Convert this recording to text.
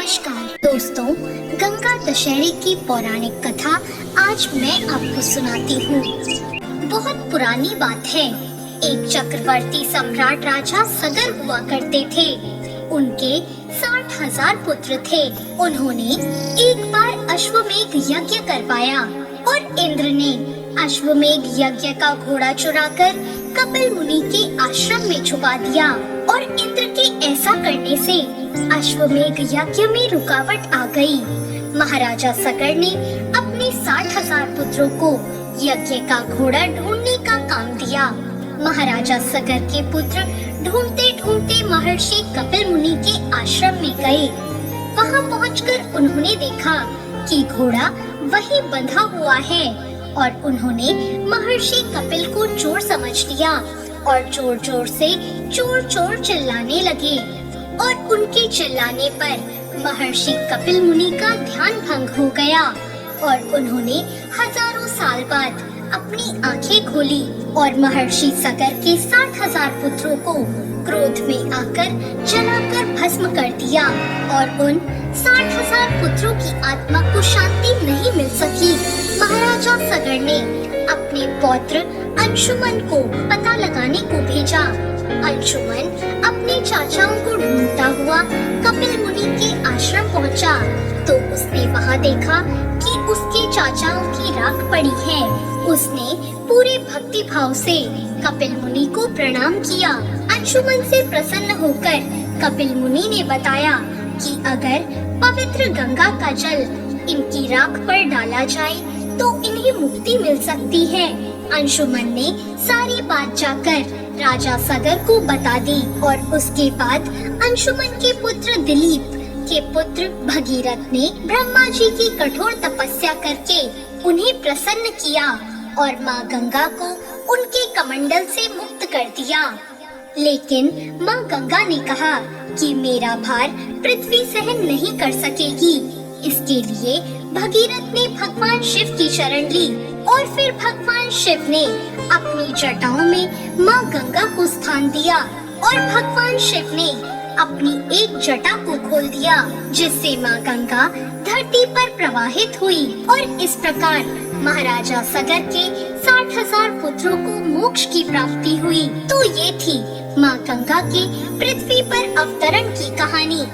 नमस्कार दोस्तों, गंगा दशहरे की पौराणिक कथा आज मैं आपको सुनाती हूँ। बहुत पुरानी बात है। एक चक्रवर्ती सम्राट राजा सगर हुआ करते थे। उनके 60,000 पुत्र थे। उन्होंने एक बार अश्वमेध यज्ञ करवाया और इंद्र ने अश्वमेध यज्ञ का घोड़ा चुराकर कपिल मुनि के आश्रम में छुपा दिया। और इंद्र के ऐसा करने से अश्वमेध यज्ञ में रुकावट आ गई। महाराजा सगर ने अपने 60,000 पुत्रों को यज्ञ का घोड़ा ढूंढने का काम दिया। महाराजा सगर के पुत्र ढूंढते ढूंढते महर्षि कपिल मुनि के आश्रम में गए। वहां पहुंचकर उन्होंने देखा कि घोड़ा वहीं बंधा हुआ है और उन्होंने महर्षि कपिल को चोर समझ लिया और जोर जोर से चोर चोर चिल्लाने लगे। और उनके चिल्लाने पर महर्षि कपिल मुनि का ध्यान भंग हो गया और उन्होंने हजारों साल बाद अपनी आंखें खोली और महर्षि सगर के 60,000 पुत्रों को क्रोध में आकर जलाकर भस्म कर दिया। और उन 60,000 पुत्रों की आत्मा को शांति नहीं मिल सकी। महाराजा सगर ने अपने पौत्र अंशुमन को पता लगाने को भेजा। अंशुमन अपने चाचाओं को ढूंढता हुआ कपिल मुनि के आश्रम पहुंचा तो उसने वहां देखा कि उसके चाचाओं की राख पड़ी है। उसने पूरे भक्ति भाव से कपिल मुनि को प्रणाम किया। अंशुमन से प्रसन्न होकर कपिल मुनि ने बताया कि अगर पवित्र गंगा का जल इनकी राख पर डाला जाए तो इन्हें मुक्ति मिल सकती है। अंशुमन ने सारी बात जाकर राजा सगर को बता दी और उसके बाद अंशुमन के पुत्र दिलीप के पुत्र भगीरथ ने ब्रह्मा जी की कठोर तपस्या करके उन्हें प्रसन्न किया और माँ गंगा को उनके कमंडल से मुक्त कर दिया। लेकिन माँ गंगा ने कहा कि मेरा भार पृथ्वी सहन नहीं कर सकेगी। इसके लिए भगीरथ ने भगवान शिव की शरण ली और फिर भगवान शिव ने अपनी जटाओं में माँ गंगा को स्थान दिया और भगवान शिव ने अपनी एक जटा को खोल दिया जिससे माँ गंगा धरती पर प्रवाहित हुई और इस प्रकार महाराजा सगर के 60,000 पुत्रों को मोक्ष की प्राप्ति हुई। तो ये थी माँ गंगा के पृथ्वी पर अवतरण की कहानी।